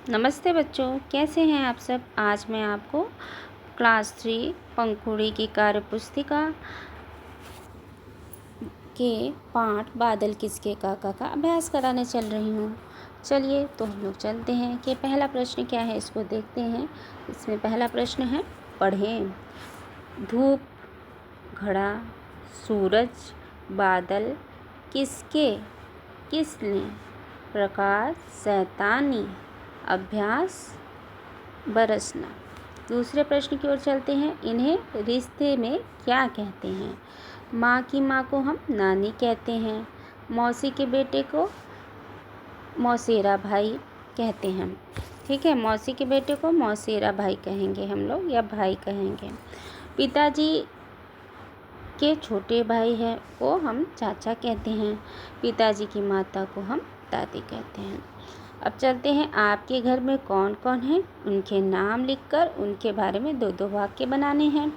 नमस्ते बच्चों, कैसे हैं आप सब। आज मैं आपको क्लास 3 पंखुड़ी की कार्य पुस्तिका के पाठ बादल किसके काका का अभ्यास कराने चल रही हूँ। चलिए तो हम लोग चलते हैं कि पहला प्रश्न क्या है, इसको देखते हैं। इसमें पहला प्रश्न है, पढ़ें। धूप, घड़ा, सूरज, बादल, किसके, किसने, प्रकाश, शैतानी, अभ्यास, बरसना। दूसरे प्रश्न की ओर चलते हैं, इन्हें रिश्ते में क्या कहते हैं। माँ की माँ को हम नानी कहते हैं। मौसी के बेटे को मौसेरा भाई कहते हैं। ठीक है, मौसी के बेटे को मौसेरा भाई कहेंगे हम लोग, या भाई कहेंगे। पिताजी के छोटे भाई हैं वो हम चाचा कहते हैं। पिताजी की माता को हम दादी कहते हैं। अब चलते हैं, आपके घर में कौन कौन है, उनके नाम लिखकर उनके बारे में दो दो वाक्य बनाने हैं।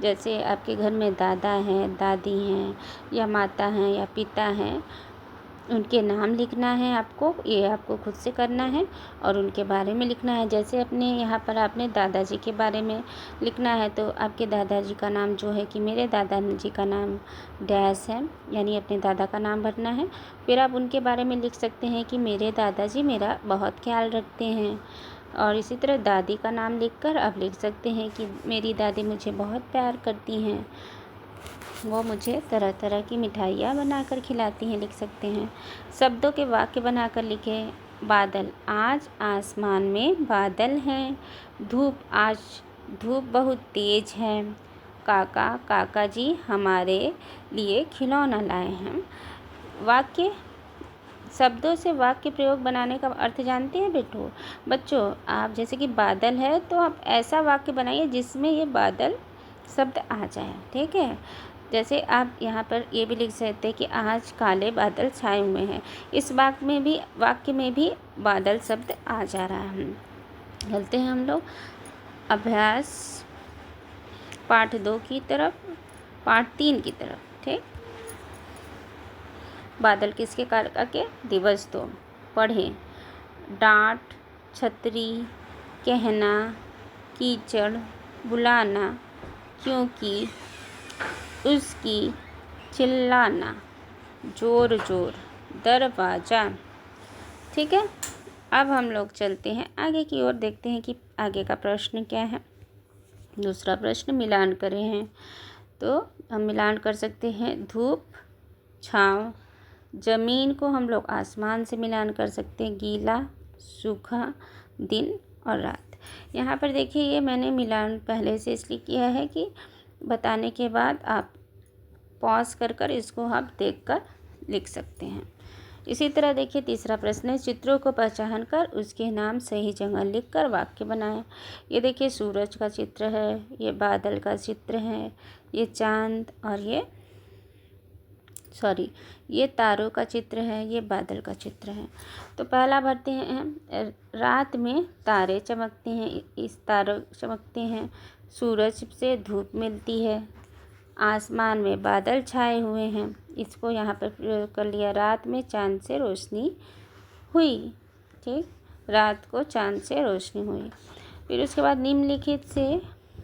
जैसे आपके घर में दादा हैं, दादी हैं, या माता हैं, या पिता हैं, उनके नाम लिखना है आपको। ये आपको खुद से करना है और उनके बारे में लिखना है। जैसे अपने यहाँ पर आपने दादाजी के बारे में लिखना है, तो आपके दादाजी का नाम जो है कि मेरे दादाजी का नाम डैश है, यानी अपने दादा का नाम भरना है। फिर आप उनके बारे में लिख सकते हैं कि मेरे दादाजी मेरा बहुत ख्याल रखते हैं। और इसी तरह दादी का नाम लिखकर आप लिख सकते हैं कि मेरी दादी मुझे बहुत प्यार करती हैं, वो मुझे तरह तरह की मिठाइयाँ बनाकर खिलाती हैं, लिख सकते हैं। शब्दों के वाक्य बनाकर लिखें। बादल, आज आसमान में बादल हैं। धूप, आज धूप बहुत तेज है। काका, काका जी हमारे लिए खिलौना लाए हैं। वाक्य, शब्दों से वाक्य प्रयोग बनाने का अर्थ जानते हैं बच्चों। आप जैसे कि बादल है तो आप ऐसा वाक्य बनाइए जिसमें ये बादल शब्द आ जाए। ठीक है, जैसे आप यहाँ पर ये भी लिख सकते हैं कि आज काले बादल छाए हुए हैं। इस वाक्य में भी बादल शब्द आ जा रहा है। चलते हैं हम लोग अभ्यास पाठ 2 की तरफ, पाठ 3 की तरफ। ठीक, बादल किसके कारक के, दिवस 2। पढ़ें। डांट, छतरी, कहना, कीचड़, बुलाना, क्योंकि, उसकी, चिल्लाना, जोर जोर, दरवाज़ा। ठीक है, अब हम लोग चलते हैं आगे की ओर, देखते हैं कि आगे का प्रश्न क्या है। दूसरा प्रश्न, मिलान करें हैं, तो हम मिलान कर सकते हैं। धूप, छाँव, ज़मीन को हम लोग आसमान से मिलान कर सकते हैं। गीला, सूखा, दिन और रात। यहाँ पर देखिए, ये मैंने मिलान पहले से इसलिए किया है कि बताने के बाद आप पॉज कर इसको आप देखकर लिख सकते हैं। इसी तरह देखिए, तीसरा प्रश्न है, चित्रों को पहचान कर उसके नाम सही जगह लिखकर वाक्य बनाएं। ये देखिए, सूरज का चित्र है, ये बादल का चित्र है, ये चांद, और ये तारों का चित्र है, ये बादल का चित्र है। तो पहला भरते हैं, रात में तारे चमकते हैं, इस तारों चमकते हैं। सूरज से धूप मिलती है। आसमान में बादल छाए हुए हैं, इसको यहाँ पर प्रयोग कर लिया। रात में चांद से रोशनी हुई। ठीक, रात को चांद से रोशनी हुई। फिर उसके बाद निम्नलिखित से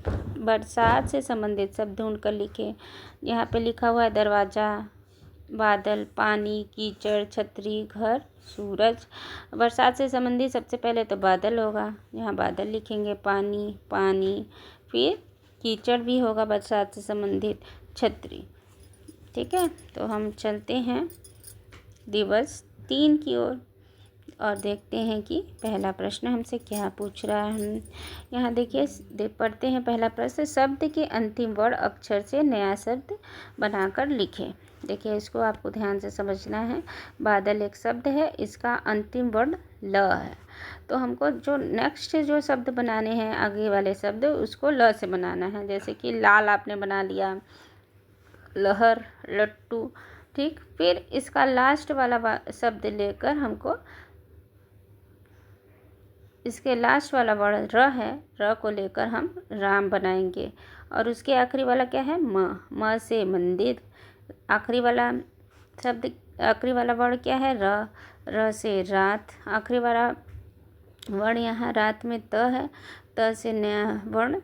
बरसात से संबंधित शब्द ढूंढकर लिखे। यहाँ पे लिखा हुआ है दरवाज़ा, बादल, पानी, कीचड़, छतरी, घर, सूरज। बरसात से संबंधित सबसे पहले तो बादल होगा, यहाँ बादल लिखेंगे। पानी, पानी, फिर कीचड़ भी होगा बरसात से संबंधित, छतरी। ठीक है, तो हम चलते हैं दिवस 3 की ओर और देखते हैं कि पहला प्रश्न हमसे क्या पूछ रहा है। यहाँ देखिए, पढ़ते हैं पहला प्रश्न, शब्द के अंतिम वर्ण अक्षर से नया शब्द बनाकर लिखें। देखिए, इसको आपको ध्यान से समझना है। बादल एक शब्द है, इसका अंतिम वर्ण ल है, तो हमको जो नेक्स्ट जो शब्द बनाने हैं, आगे वाले शब्द, उसको ल से बनाना है। जैसे कि लाल आपने बना लिया, लहर, लट्टू। ठीक, फिर इसका लास्ट वाला शब्द लेकर हमको, इसके लास्ट वाला वर्ड र है, र को लेकर हम राम बनाएंगे। और उसके आखिरी वाला क्या है, म से मंदिर। आखिरी वाला शब्द, आखिरी वाला वर्ड क्या है, र से रात। आखिरी वाला वर्ण यहाँ रात में त है, त से नया वर्ण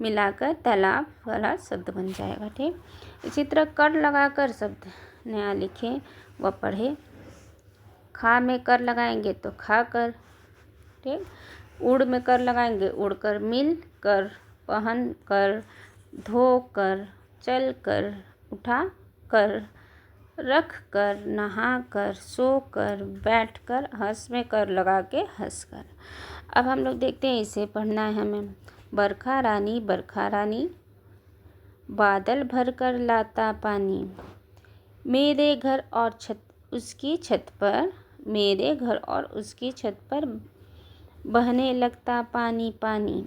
मिलाकर तालाब वाला शब्द बन जाएगा। ठीक, इसी तरह कर लगाकर शब्द नया लिखें व पढ़े। खा में कर लगाएंगे तो खा कर। ठीक, उड़ में कर लगाएंगे उड़ कर, मिल कर, पहन कर, धो कर, चल कर, उठा कर, रख कर, नहा कर, सो कर, बैठ कर, हंस में कर लगा के हंस कर। अब हम लोग देखते हैं, इसे पढ़ना है हमें। बरखा रानी बरखा रानी, बादल भर कर लाता पानी, मेरे घर और छत उसकी छत पर, मेरे घर और उसकी छत पर बहने लगता पानी पानी,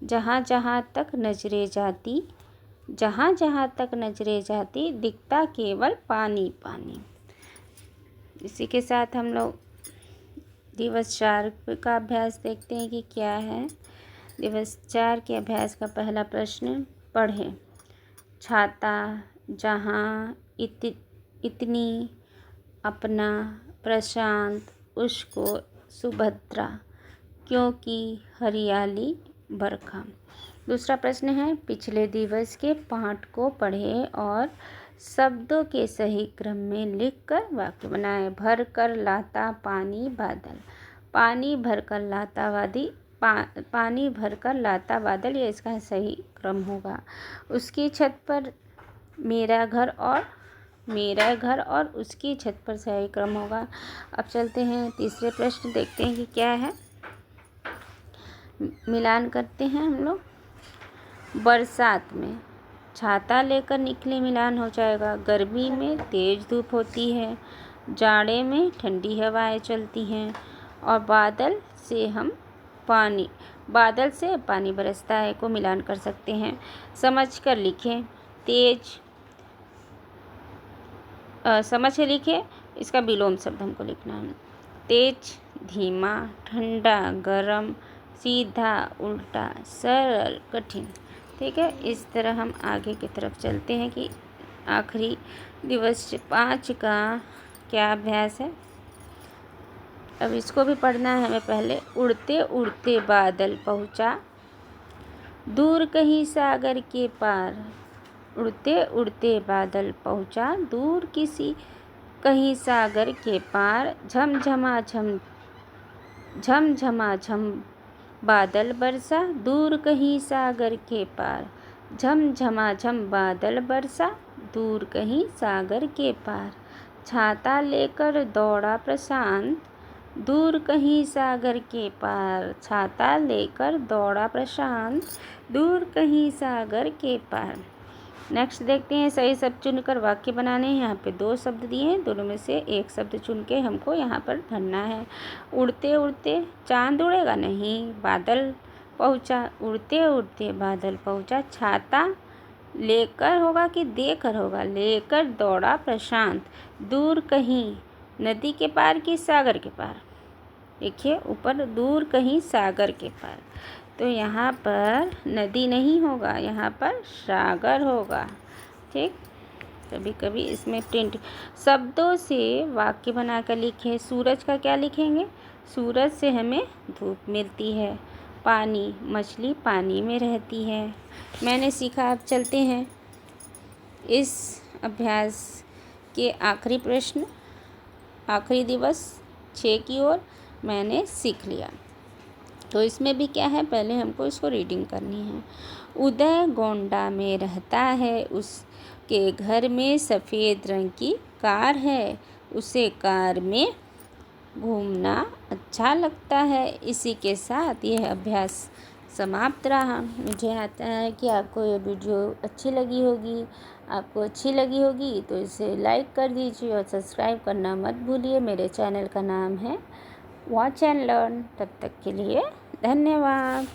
जहाँ जहाँ तक नजरें जाती, जहाँ जहाँ तक नजरें जाती, दिखता केवल पानी पानी। इसी के साथ हम लोग दिवस 4 का अभ्यास देखते हैं कि क्या है। दिवस 4 के अभ्यास का पहला प्रश्न पढ़ें। छाता, जहाँ, इतनी, अपना, प्रशांत, उसको, सुभद्रा, क्योंकि, हरियाली, बरखा। दूसरा प्रश्न है, पिछले दिवस के पाठ को पढ़ें और शब्दों के सही क्रम में लिखकर वाक्य बनाएं। भर कर लाता पानी बादल, पानी भर कर लाता पानी भर कर लाता बादल, ये इसका सही क्रम होगा। उसकी छत पर, मेरा घर और उसकी छत पर सही क्रम होगा। अब चलते हैं तीसरे प्रश्न, देखते हैं कि क्या है। मिलान करते हैं हम लोग। बरसात में छाता लेकर निकले, मिलान हो जाएगा। गर्मी में तेज धूप होती है, जाड़े में ठंडी हवाएं चलती हैं, और बादल से पानी बरसता है को मिलान कर सकते हैं। समझ कर लिखें। समझ के लिखें, इसका विलोम शब्द हमको लिखना है। तेज, धीमा, ठंडा, गरम, सीधा, उल्टा, सरल, कठिन। ठीक है, इस तरह हम आगे की तरफ चलते हैं कि आखिरी दिवस 5 का क्या अभ्यास है। अब इसको भी पढ़ना है हमें पहले। उड़ते उड़ते बादल पहुँचा, दूर कहीं सागर के पार, उड़ते उड़ते बादल पहुँचा, दूर कहीं सागर के पार, झम बादल बरसा, दूर कहीं सागर के पार, झम बादल बरसा, दूर कहीं सागर के पार। छाता लेकर दौड़ा प्रशांत, दूर कहीं सागर के पार, छाता लेकर दौड़ा प्रशांत, दूर कहीं सागर के पार। नेक्स्ट देखते हैं, सही शब्द चुनकर वाक्य बनाने हैं। यहाँ पे 2 शब्द दिए हैं, दोनों में से एक शब्द चुन के हमको यहाँ पर भरना है। उड़ते उड़ते चांद उड़ेगा नहीं, बादल पहुँचा, उड़ते उड़ते बादल पहुँचा। छाता लेकर होगा कि देकर होगा, लेकर दौड़ा प्रशांत, दूर कहीं नदी के पार कि सागर के पार। देखिए ऊपर, दूर कहीं सागर के पार, तो यहाँ पर नदी नहीं होगा, यहाँ पर सागर होगा। ठीक, कभी कभी इसमें प्रिंट शब्दों से वाक्य बनाकर लिखें। सूरज का क्या लिखेंगे? सूरज से हमें धूप मिलती है। पानी, मछली पानी में रहती है। मैंने सीखा। अब चलते हैं इस अभ्यास के आखिरी प्रश्न, आखिरी दिवस 6 की ओर मैंने सीख लिया। तो इसमें भी क्या है, पहले हमको इसको रीडिंग करनी है। उदय गोंडा में रहता है, उसके घर में सफ़ेद रंग की कार है, उसे कार में घूमना अच्छा लगता है। इसी के साथ यह अभ्यास समाप्त रहा। मुझे आता है कि आपको ये वीडियो अच्छी लगी होगी। आपको अच्छी लगी होगी तो इसे लाइक कर दीजिए और सब्सक्राइब करना मत भूलिए। मेरे चैनल का नाम है वॉच एंड लर्न। तब तक के लिए धन्यवाद।